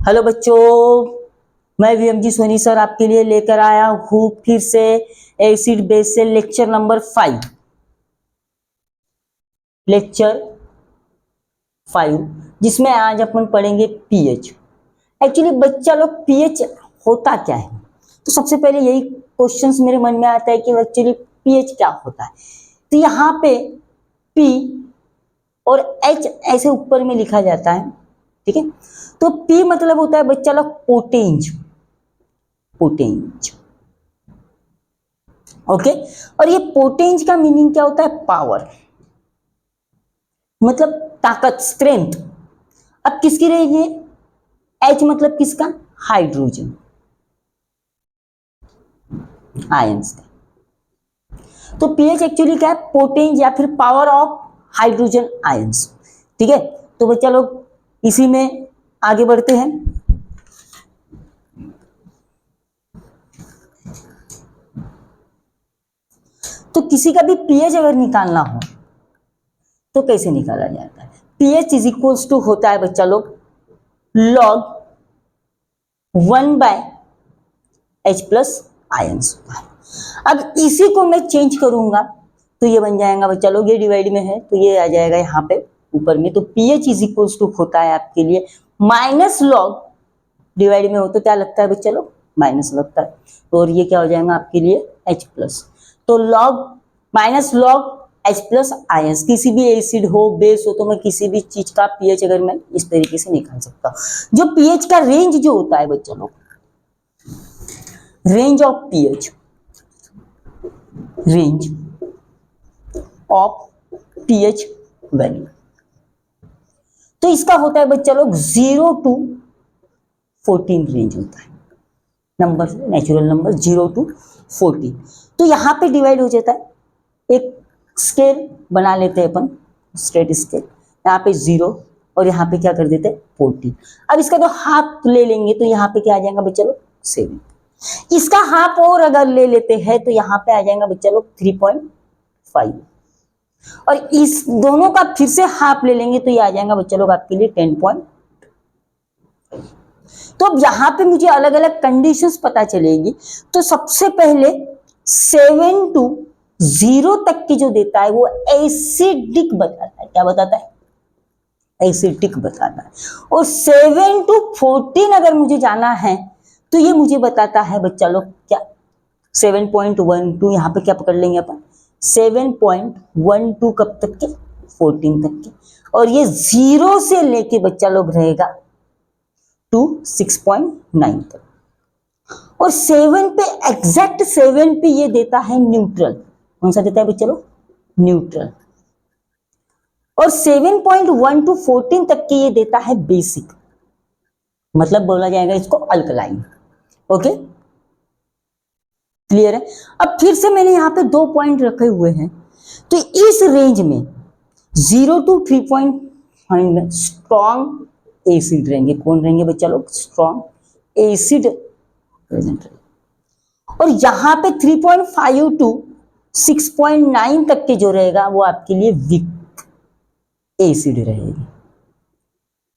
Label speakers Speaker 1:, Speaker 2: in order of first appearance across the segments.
Speaker 1: Hello बच्चों, मैं वीएमजी Soni sir आपके लिए लेकर आया हूँ फिर से एसिड बेस से लेक्चर नंबर 5। लेक्चर 5 जिसमें आज अपन पढ़ेंगे पीएच। एक्चुअली बच्चा लोग पीएच होता क्या है, तो सबसे पहले यही क्वेश्चंस मेरे मन में आता है कि एक्चुअली पीएच क्या होता है। तो यहाँ पे पी और एच ऐसे ऊपर में लिखा जाता है, ठीक है। तो पी मतलब होता है बच्चा लोग पोटेंज, पोटेंज, ओके। और ये पोटेंज का मीनिंग क्या होता है? पावर, मतलब ताकत, स्ट्रेंथ। अब किसकी रहेगी? एच मतलब किसका? हाइड्रोजन आयंस का। तो पीएच एक्चुअली क्या है? पोटेंज या फिर पावर ऑफ हाइड्रोजन आयंस, ठीक है। तो बच्चा लोग इसी में आगे बढ़ते हैं। तो किसी का भी पीएच अगर निकालना हो तो कैसे निकाला जाता है? पीएच इज इक्वल्स टू होता है बच्चा लोग लॉग 1/H प्लस आयंस। अब इसी को मैं चेंज करूंगा तो ये बन जाएगा बच्चा लोग, ये डिवाइड में है तो ये आ जाएगा यहाँ पे ऊपर में। तो पीएच इज इक्वल्स टू होता है आपके लिए माइनस लॉग, डिवाइड में हो तो क्या लगता है बच्चा लोग? माइनस लगता है। और ये क्या हो जाएगा आपके लिए? H plus. तो log minus log H plus ions, किसी भी एसिड हो, बेस हो, तो मैं किसी भी चीज का पीएच अगर मैं इस तरीके से निकाल सकता हूं। जो पीएच का रेंज जो होता है बच्चा लोग, range of pH, range of pH value, तो इसका होता है बच्चा लोग 0 to 14 रेंज होता है। Number, natural number 0 to 14। तो यहां पे डिवाइड हो जाता है, एक स्केल बना लेते हैं अपन, स्ट्रेट स्केल। यहाँ पे 0 और यहाँ पे क्या कर देते हैं? 14। अब इसका जो हाफ ले लेंगे तो यहाँ पे क्या आ जाएगा बच्चा लोग? 7। इसका हाफ और अगर ले लेते हैं तो यहाँ पे आ जाएगा बच्चा लोग 3.5। और इस दोनों का फिर से हाफ ले लेंगे तो ये आ जाएगा बच्चा लोग आपके लिए 10. तो अब यहां पे मुझे अलग अलग कंडीशंस पता चलेगी। तो सबसे पहले 7 to 0 तक की जो देता है वो एसिडिक बताता है। क्या बताता है? एसिडिक बताता है। और 7 to 14 अगर मुझे जाना है तो ये मुझे बताता है बच्चा लोग क्या? 7.12। यहाँ पे क्या पकड़ लेंगे अपन? 7.12 कब तक के? 14 तक के। और ये 0 से लेके बच्चा लोग रहेगा टू 6.9 तक। और 7 पे, एग्जैक्ट 7 पे ये देता है न्यूट्रल। कौन सा देता है बच्चे लोग? न्यूट्रल। और 7.1 to 14 तक के ये देता है बेसिक, मतलब बोला जाएगा इसको अल्कलाइन। ओके, क्लियर है? अब फिर से मैंने यहां पे 2 पॉइंट रखे हुए हैं। तो इस रेंज में 0 to 3.5 में स्ट्रॉन्ग एसिड रहेंगे। कौन रहेंगे बच्चा लोग? स्ट्रॉन्ग एसिड प्रेजेंट रहेंगे। और यहां पे 3.5 to 6.9 तक के जो रहेगा वो आपके लिए वीक एसिड रहेगी।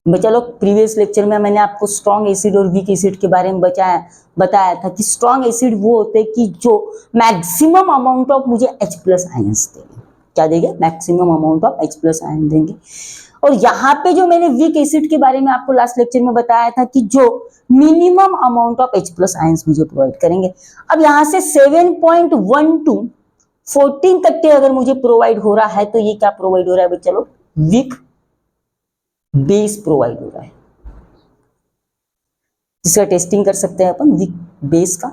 Speaker 1: बच्चा लोग प्रीवियस लेक्चर में मैंने आपको स्ट्रॉन्ग एसिड और वीक एसिड के बारे में बताया था कि स्ट्रॉन्ग एसिड वो होते हैं कि जो मैक्सिमम अमाउंट ऑफ मुझे H प्लस आयंस देंगे। क्या देंगे? Maximum amount of H plus ion देंगे। और यहाँ पे जो मैंने वीक एसिड के बारे में आपको लास्ट लेक्चर में बताया था कि जो minimum amount of H plus ions मुझे प्रोवाइड करेंगे। अब यहाँ से 7.1 to 14 तक के अगर मुझे प्रोवाइड हो रहा है तो ये क्या प्रोवाइड हो रहा है बच्चा लोग? वीक बेस प्रोवाइड हो रहा है, जिसका टेस्टिंग कर सकते हैं अपन वीक बेस का।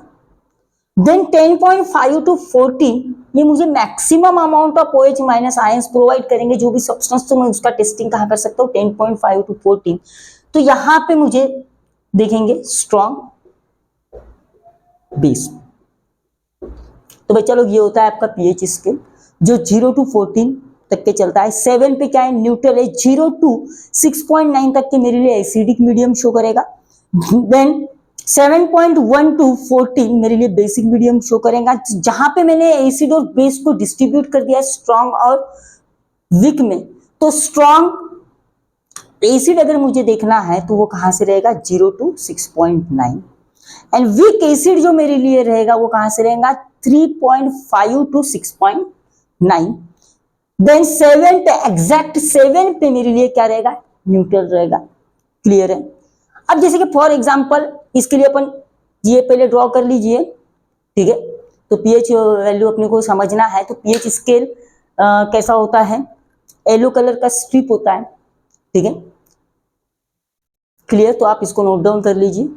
Speaker 1: देन 10.5 to 14 ये मुझे maximum amount of OH minus ions provide करेंगे, जो भी सब्सटेंस, तो मैं उसका टेस्टिंग कहां कर सकता हूं? 10.5 to 14। तो यहां पे मुझे देखेंगे स्ट्रॉन्ग बेस। तो बच्चा लोग ये होता है आपका पीएच स्केल जो 0 to 14 तक के चलता है। 7 पे क्या है? न्यूट्रल है। 0 to 6.9 तक के मेरे लिए एसिडिक मीडियम शो करेगा। देन 7.1 to 14 मेरे लिए बेसिक मीडियम शो करेगा। जहां पे मैंने एसिड और बेस को डिस्ट्रीब्यूट कर दिया है स्ट्रॉन्ग और वीक में, तो स्ट्रॉन्ग एसिड अगर मुझे देखना है तो वो कहाँ से रहेगा 0 to 6.9 एंड वीक एसिड जो मेरे लिए रहेगा वो कहाँ से रहेगा 3.5 to 6.9 देन 7 पे एग्जैक्ट 7 पे मेरे लिए क्या रहेगा न्यूट्रल रहेगा। क्लियर है। अब जैसे कि फॉर एग्जांपल इसके लिए अपन ये पहले ड्रॉ कर लीजिए, ठीक है। तो पीएच वैल्यू अपने को समझना है तो पीएच स्केल कैसा होता है, येलो कलर का स्ट्रिप होता है, ठीक है। क्लियर, तो आप इसको नोट डाउन कर लीजिए।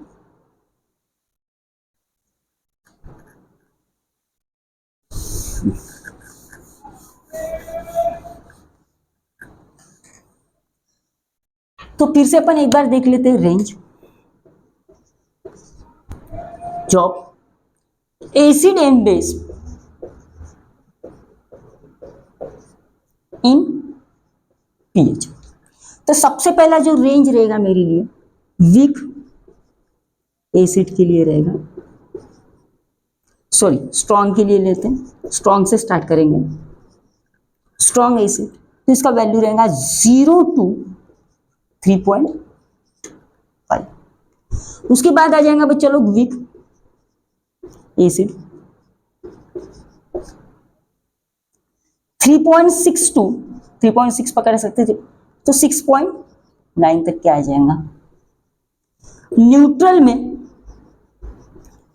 Speaker 1: तो फिर से अपन एक बार देख लेते हैं range job acid and base in pH. तो सबसे पहला जो रेंज रहेगा मेरे लिए वीक एसिड के लिए रहेगा, सॉरी स्ट्रॉन्ग के लिए लेते हैं, स्ट्रॉन्ग से स्टार्ट करेंगे। स्ट्रॉन्ग एसिड तो इसका वैल्यू रहेगा 0 to 3.5। उसके बाद आ जाएगा बच्चा लोग वीक एसिड 3.6 to 3.6 पकड़ सकते थे तो 6.9 तक क्या आ जाएगा। न्यूट्रल में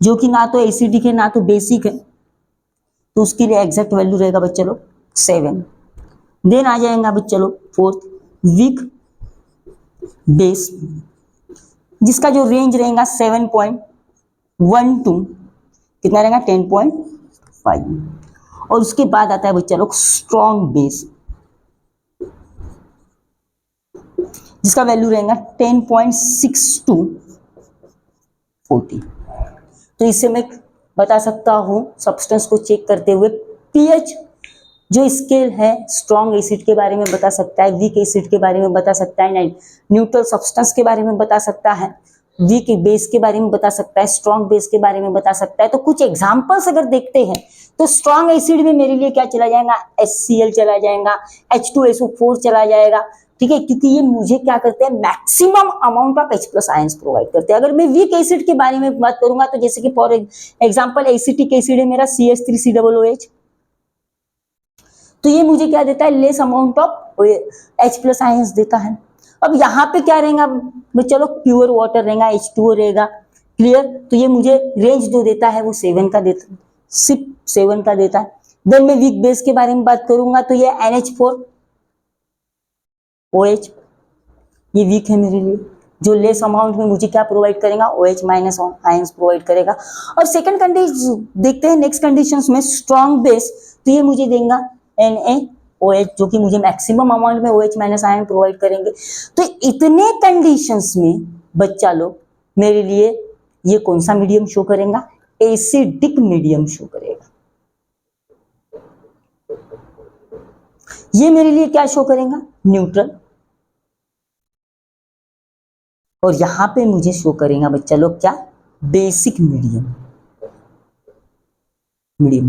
Speaker 1: जो कि ना तो एसिडिक है ना तो बेसिक है तो उसके लिए एग्जैक्ट वैल्यू रहेगा बच्चा लोग 7। देन आ जाएगा बच्चा लोग फोर्थ वीक बेस जिसका जो रेंज रहेगा 7.1 to कितना रहेगा 10.5। और उसके बाद आता है बच्चा लोग स्ट्रॉन्ग बेस जिसका वैल्यू रहेगा 10.6 to 40। तो इससे मैं बता सकता हूं सब्सटेंस को चेक करते हुए पीएच जो स्केल है स्ट्रॉन्ग एसिड के बारे में बता सकता है, वीक एसिड के बारे में बता सकता है, न्यूट्रल सब्सटेंस के बारे में बता सकता है, वीक बेस के बारे में बता सकता है, स्ट्रॉन्ग बेस के बारे में बता सकता है। तो कुछ एग्जांपल्स अगर देखते हैं तो स्ट्रॉन्ग एसिड में मेरे लिए क्या चला जाएगा HCl चला जाएगा, H2SO4 चला जाएगा, ठीक है, क्योंकि ये मुझे क्या करते हैं maximum amount of H+ ions provide करते हैं। अगर मैं वीक एसिड के बारे में बात करूंगा तो जैसे कि फॉर एग्जांपल एसिटिक एसिड है मेरा CH3COOH, तो ये मुझे क्या देता है less amount of H+ ions देता है। अब यहाँ पे क्या रहेगा चलो प्योर वाटर रहेगा H2O रहेगा। क्लियर, तो ये मुझे रेंज जो देता है वो 7 का देता है, सिर्फ 7 का देता है। देन मैं वीक बेस के बारे में बात करूंगा तो ये NH4OH ये वीक है मेरे लिए, जो लेस अमाउंट में मुझे क्या प्रोवाइड करेगा OH- आयंस प्रोवाइड करेगा। और सेकंड कंडीशन देखते हैं नेक्स्ट कंडीशंस में स्ट्रॉन्ग बेस, तो ये मुझे देगा NaOH जो कि मुझे मैक्सिमम अमाउंट में OH- आयन प्रोवाइड करेंगे। तो इतने कंडीशंस में बच्चा लोग मेरे लिए ये कौन सा मीडियम शो करेगा एसिडिक मीडियम शो करेगा। ये मेरे लिए क्या शो करेगा न्यूट्रल, और यहां पे मुझे शो करेगा बच्चा लोग क्या बेसिक मीडियम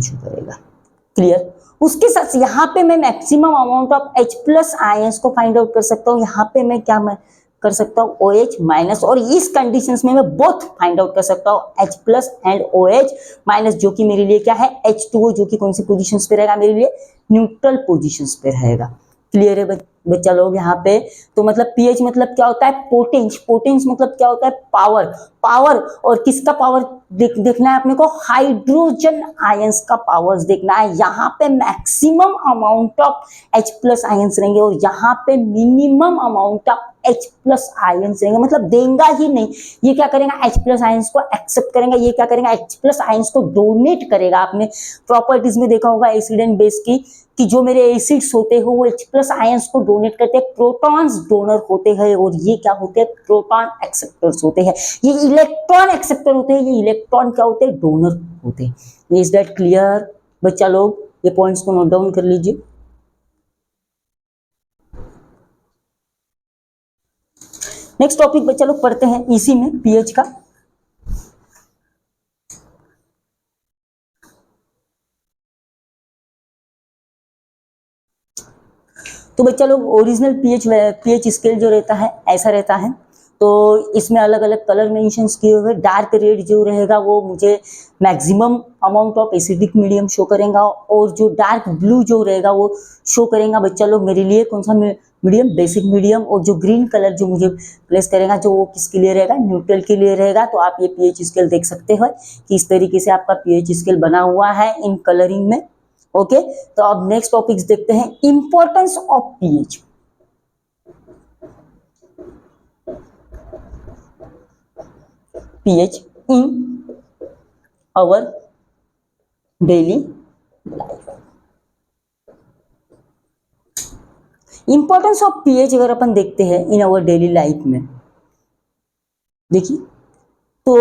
Speaker 1: शो करेगा। क्लियर, उसके साथ यहां पे मैं maximum amount of H+ ions को फाइंड आउट कर सकता हूं। यहां पे मैं क्या मैं कर सकता हूं OH-, और इस कंडीशंस में मैं बोथ फाइंड आउट कर सकता हूं H+ एंड OH-, जो कि मेरे लिए क्या है H2O जो कि कौन सी पोजीशंस पे रहेगा मेरे लिए न्यूट्रल पोजीशंस पे रहेगा। क्लियर है बच्चा लोग यहाँ पे। तो मतलब पीएच मतलब क्या होता है पोटेंस, पोटेंस मतलब क्या होता है पावर, पावर और किसका पावर देखना है अपने को हाइड्रोजन आयंस का पावर्स देखना है। यहाँ पे maximum amount of H+ ions रहेंगे और यहाँ पे minimum amount of H+ ions रहेंगे, मतलब देंगा ही नहीं, ये क्या करेगा H+ आयंस को एक्सेप्ट करेगा, ये क्या करेगा H+ आयंस को डोनेट करेगा। आपने प्रॉपर्टीज में देखा होगा एसिड एंड बेस की कि जो मेरे एसिड्स होते हैं वो H+ आयंस को डोनेट करते हैं, प्रोटॉन्स डोनर होते हैं और ये क्या होते हैं प्रोटॉन एक्सेप्टर्स होते हैं। ये इलेक्ट्रॉन एक्सेप्टर होते हैं, ये इलेक्ट्रॉन क्या होते हैं डोनर होते हैं। इज दैट क्लियर बच्चा लोग, ये पॉइंट्स को नोट डाउन कर लीजिए। नेक्स्ट टॉपिक बच्चा लोग पढ़ते हैं इसी में पीएच का। तो बच्चा लोग ओरिजिनल पीएच स्केल जो रहता है ऐसा रहता है। तो इसमें अलग अलग कलर मेंशंस किए हुए। डार्क रेड जो रहेगा वो मुझे maximum amount of acidic medium show करेगा, और जो डार्क ब्लू जो रहेगा वो शो करेगा बच्चा लोग मेरे लिए कौन सा मीडियम, बेसिक मीडियम। और जो ग्रीन कलर जो मुझे प्लेस करेगा जो वो किसके लिए रहेगा, न्यूट्रल के लिए रहेगा। तो आप ये पीएच स्केल देख सकते हो कि इस तरीके से आपका पीएच स्केल बना हुआ है इन कलरिंग में। ओके, तो अब नेक्स्ट टॉपिक्स देखते हैं, importance of pH. pH in our daily life। Importance of pH अगर अपन देखते हैं इन आवर डेली लाइफ में, देखिए तो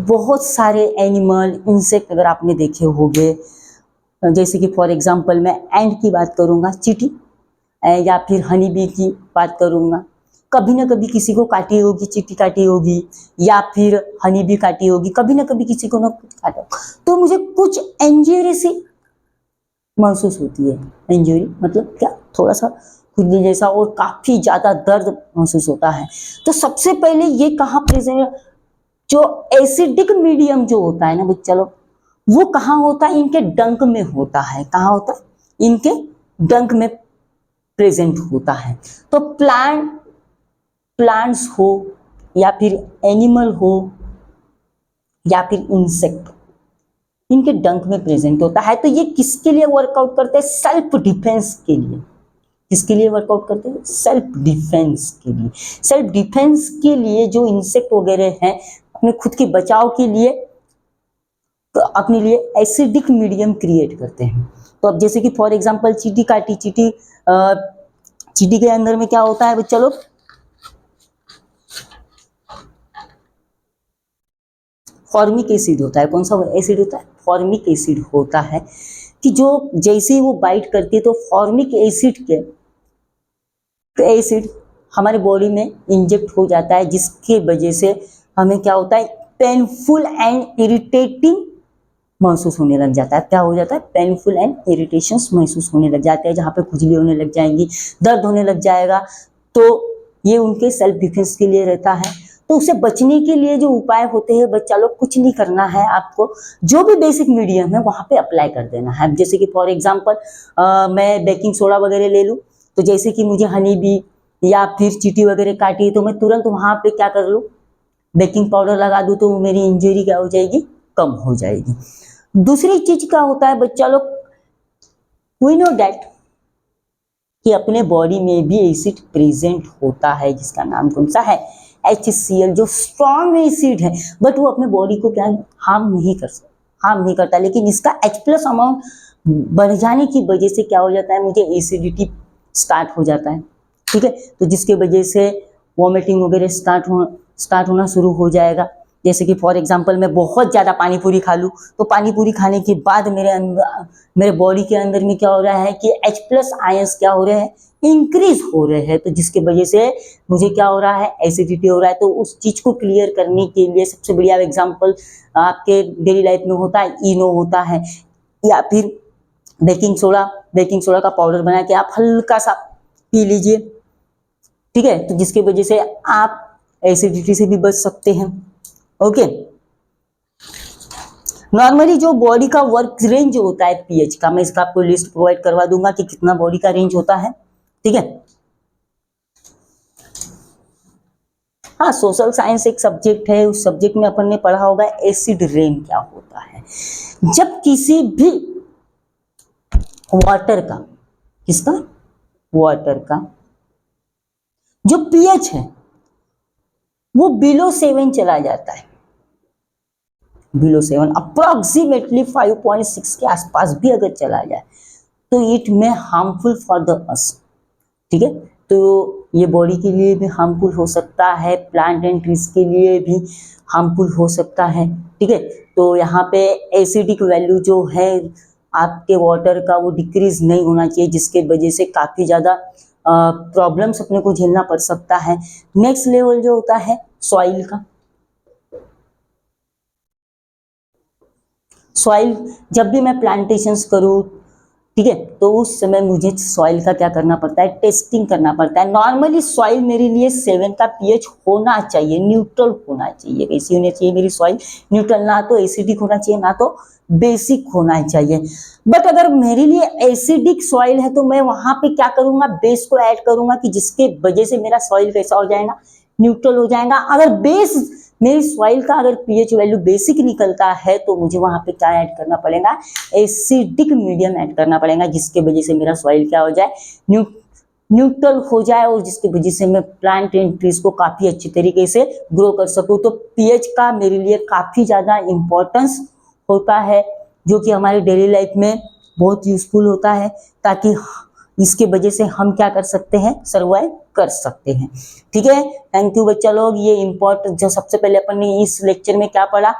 Speaker 1: बहुत सारे एनिमल इंसेक्ट अगर आपने देखे होंगे, जैसे कि फॉर एग्जांपल मैं एंड की बात करूंगा, चींटी, या फिर हनी बी की बात करूंगा। कभी ना कभी किसी को काटी होगी, चींटी काटी होगी या फिर हनी बी काटी होगी, कभी ना कभी किसी को ना कुछ काटा, तो मुझे कुछ इंजरी सी महसूस होती है। इंजरी मतलब क्या, थोड़ा सा खुजली जैसा और काफी ज्यादा दर्द महसूस होता है। तो सबसे पहले ये कहाँ प्रेजेंट, जो एसिडिक मीडियम जो होता है ना बच्चा लोग, वो कहाँ होता है, इनके डंक में होता है। कहाँ होता है, इनके डंक में प्रेजेंट होता है। तो प्लांट्स हो या फिर एनिमल हो या फिर इंसेक्ट, इनके डंक में प्रेजेंट होता है। तो ये किसके लिए वर्कआउट करते हैं, सेल्फ डिफेंस के लिए। किसके लिए वर्कआउट करते हैं, सेल्फ डिफेंस के लिए। सेल्फ डिफेंस के लिए जो इंसेक्ट वगैरह हैं अपने खुद के बचाव के लिए तो अपने लिए एसिडिक मीडियम क्रिएट करते हैं। तो अब जैसे कि फॉर एग्जांपल चींटी काटी, चींटी के अंदर में क्या होता है बच्चा लोग, फॉर्मिक एसिड होता है। कौन सा एसिड होता है, फॉर्मिक एसिड होता है। कि जो जैसे ही वो बाइट करती है तो फॉर्मिक एसिड हमारे बॉडी में इंजेक्ट हो जाता है, जिसके वजह से हमें क्या होता है, पेनफुल एंड इरिटेटिंग महसूस होने लग जाता है। क्या हो जाता है, पेनफुल एंड इरिटेशंस महसूस होने लग जाते हैं, जहाँ पे खुजली होने लग जाएंगी, दर्द होने लग जाएगा। तो ये उनके सेल्फ डिफेंस के लिए रहता है। तो उससे बचने के लिए जो उपाय होते हैं बच्चा लोग, कुछ नहीं करना है आपको, जो भी बेसिक मीडियम है वहाँ पे अप्लाई कर देना है। जैसे कि फॉर एग्जाम्पल मैं बेकिंग सोडा वगैरह ले लूँ, तो जैसे कि मुझे हनी बी या फिर चींटी वगैरह काटी तो मैं तुरंत वहाँ पे क्या कर लूँ, बेकिंग पाउडर लगा दूँ, तो मेरी इंजरी क्या हो जाएगी, कम हो जाएगी। दूसरी चीज क्या होता है बच्चा लोग, वी नो दैट कि अपने बॉडी में भी एसिड प्रेजेंट होता है, जिसका नाम कौन सा है, HCl, जो स्ट्रॉन्ग एसिड है, बट वो अपने बॉडी को क्या हार्म नहीं करता। लेकिन इसका H+ अमाउंट बढ़ जाने की वजह से क्या हो जाता है, मुझे एसिडिटी स्टार्ट हो जाता है। ठीक है, तो जिसके वजह से वॉमिटिंग वगैरह स्टार्ट होना शुरू हो जाएगा। जैसे कि फॉर एग्जांपल मैं बहुत ज़्यादा पानी पूरी खा लूँ, तो पानी पूरी खाने के बाद मेरे बॉडी के अंदर में क्या हो रहा है कि H+ आयंस क्या हो रहे हैं, इंक्रीज हो रहे हैं। तो जिसके वजह से मुझे क्या हो रहा है, एसिडिटी हो रहा है। तो उस चीज़ को क्लियर करने के लिए सबसे बढ़िया एग्जाम्पल आपके डेली लाइफ में होता है, इनो होता है, या फिर बेकिंग सोडा का पाउडर बना के आप हल्का सा पी लीजिए। ठीक है, तो जिसके वजह से आप एसिडिटी से भी बच सकते हैं। ओके, नॉर्मली जो बॉडी का वर्क रेंज होता है पीएच का, मैं इसका आपको लिस्ट प्रोवाइड करवा दूंगा कि कितना बॉडी का रेंज होता है। ठीक है, हाँ, सोशल साइंस एक सब्जेक्ट है, उस सब्जेक्ट में अपन ने पढ़ा होगा एसिड रेन क्या होता है। जब किसी भी वाटर का, किसका, वाटर का जो पीएच है वो बिलो 7 चला जाता है, बिलो 7 अप्रोक्सीमेटली 5.6 के आसपास भी अगर चला जाए तो इट में हार्मफुल फॉर द अस। ठीक है, तो ये बॉडी के लिए भी हार्मफुल हो सकता है, प्लांट एंड ट्रीज के लिए भी हार्मफुल हो सकता है। ठीक है, तो यहाँ पे एसिडिक वैल्यू जो है आपके वाटर का वो डिक्रीज नहीं होना चाहिए, जिसके वजह से काफ़ी ज़्यादा प्रॉब्लम्स अपने को झेलना पड़ सकता है। नेक्स्ट लेवल जो होता है सॉइल का, सॉइल जब भी मैं प्लांटेशंस करूँ ठीक है। तो उस समय मुझे सॉइल का क्या करना पड़ता है, टेस्टिंग करना पड़ता है। नॉर्मली सॉइल मेरे लिए 7 का पीएच होना चाहिए, न्यूट्रल होना चाहिए, कैसी होनी चाहिए मेरी सॉइल, न्यूट्रल, ना तो एसिडिक होना चाहिए ना तो बेसिक होना चाहिए। बट अगर मेरे लिए एसिडिक सॉइल है तो मैं वहां पे क्या करूंगा, बेस को ऐड करूंगा कि जिसके वजह से मेरा सॉइल कैसा हो जाएगा, न्यूट्रल हो जाएगा। अगर बेस मेरी सॉइल का अगर पीएच वैल्यू बेसिक निकलता है तो मुझे वहां पे क्या ऐड करना पड़ेगा, एसिडिक मीडियम ऐड करना पड़ेगा, जिसके वजह से मेरा सॉइल क्या हो जाए, न्यूट्रल हो जाए, और जिसकी वजह से मैं प्लांट एंड ट्रीज को काफी अच्छी तरीके से ग्रो कर सकूं। तो पीएच का मेरे लिए काफी ज्यादा इंपॉर्टेंस होता है, जो कि हमारे डेली लाइफ में बहुत यूजफुल होता है, ताकि इसके वजह से हम क्या कर सकते हैं, सर्वाइव कर सकते हैं। ठीक है, थैंक यू बच्चा लोग। ये इंपॉर्टेंट जो सबसे पहले अपन ने इस लेक्चर में क्या पढ़ा,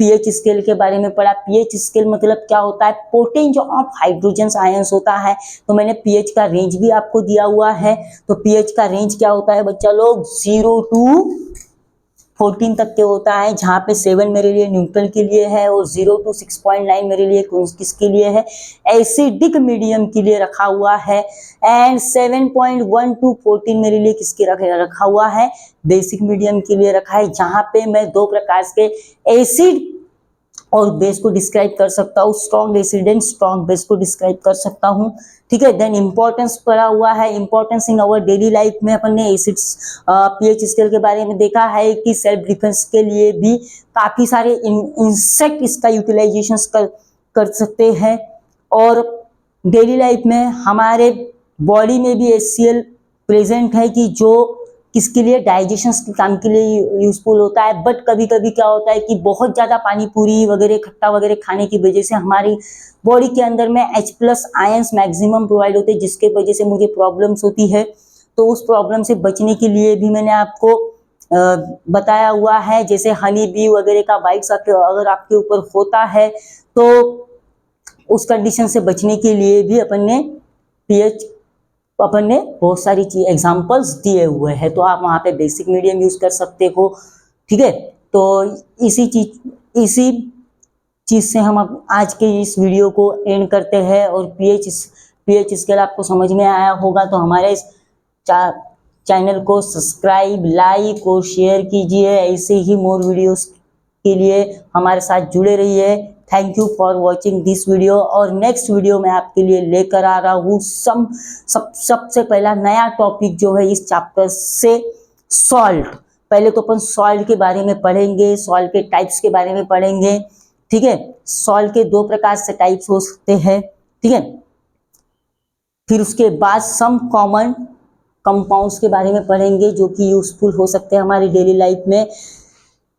Speaker 1: पीएच स्केल के बारे में पढ़ा। पीएच स्केल मतलब क्या होता है, पोटेंज ऑफ हाइड्रोजन आयंस होता है। तो मैंने पीएच का रेंज भी आपको दिया हुआ है। तो पीएच का रेंज क्या होता है बच्चा लोग, 0 to 14 तक के होता है, जहाँ पे 7 मेरे लिए न्यूट्रल के लिए है और 0 to 6.9 मेरे लिए किसके लिए है, एसिडिक मीडियम के लिए रखा हुआ है। एंड 7.1 to 14 मेरे लिए किसके रखा हुआ है, बेसिक मीडियम के लिए रखा है, जहाँ पे मैं दो प्रकार के एसिड और बेस को डिस्क्राइब कर सकता हूँ, strong acid and strong base को डिस्क्राइब कर सकता हूँ। ठीक है, देन इंपॉर्टेंस पढ़ा हुआ है, importance in our daily life में अपन ने एसिड्स पीएच स्केल के बारे में देखा है कि सेल्फ डिफेंस के लिए भी काफी सारे इंसेक्ट इसका यूटिलाइजेशन कर सकते हैं, और डेली लाइफ में हमारे बॉडी में भी HCl प्रेजेंट है कि जो किसके लिए, डाइजेशन के काम के लिए यूजफुल होता है। बट कभी कभी क्या होता है कि बहुत ज़्यादा पानी पूरी वगैरह खट्टा वगैरह खाने की वजह से हमारी बॉडी के अंदर में H+ आयंस मैक्सिमम प्रोवाइड होते हैं, जिसके वजह से मुझे प्रॉब्लम्स होती है। तो उस प्रॉब्लम से बचने के लिए भी मैंने आपको बताया हुआ है, जैसे हनी बी वगैरह का बाइट्स अगर आपके ऊपर होता है तो उस कंडीशन से बचने के लिए भी अपन ने बहुत सारी चीज एग्जांपल्स दिए हुए हैं। तो आप वहाँ पे बेसिक मीडियम यूज कर सकते हो। ठीक है, तो इसी चीज से हम अब आज के इस वीडियो को एंड करते हैं। और पीएच स्केल आपको समझ में आया होगा, तो हमारे इस चैनल को सब्सक्राइब, लाइक और शेयर कीजिए। ऐसे ही मोर वीडियोस के लिए हमारे साथ जुड़े रहिए। Thank you for watching this video. और नेक्स्ट वीडियो में आपके लिए लेकर आ रहा हूँ सबसे पहला नया टॉपिक जो है इस चैप्टर से, सॉल्ट। पहले तो अपन सॉल्ट के बारे में पढ़ेंगे, सॉल्ट के टाइप्स के बारे में पढ़ेंगे। ठीक है, सॉल्ट के दो प्रकार से टाइप्स हो सकते हैं। ठीक है, फिर उसके बाद सम कॉमन कंपाउंड्स के बारे में पढ़ेंगे जो कि यूजफुल हो सकते हैं हमारी डेली लाइफ में।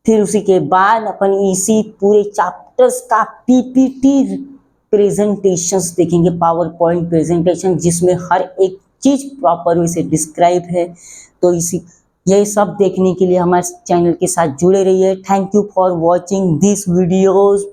Speaker 1: फिर उसी के बाद अपन इसी पूरे चैप्टर्स का पीपीटी प्रेजेंटेशंस देखेंगे, पावर पॉइंट प्रेजेंटेशन, जिसमें हर एक चीज प्रॉपर वे से डिस्क्राइब है। तो ये सब देखने के लिए हमारे चैनल के साथ जुड़े रहिए। Thank you for watching this videos.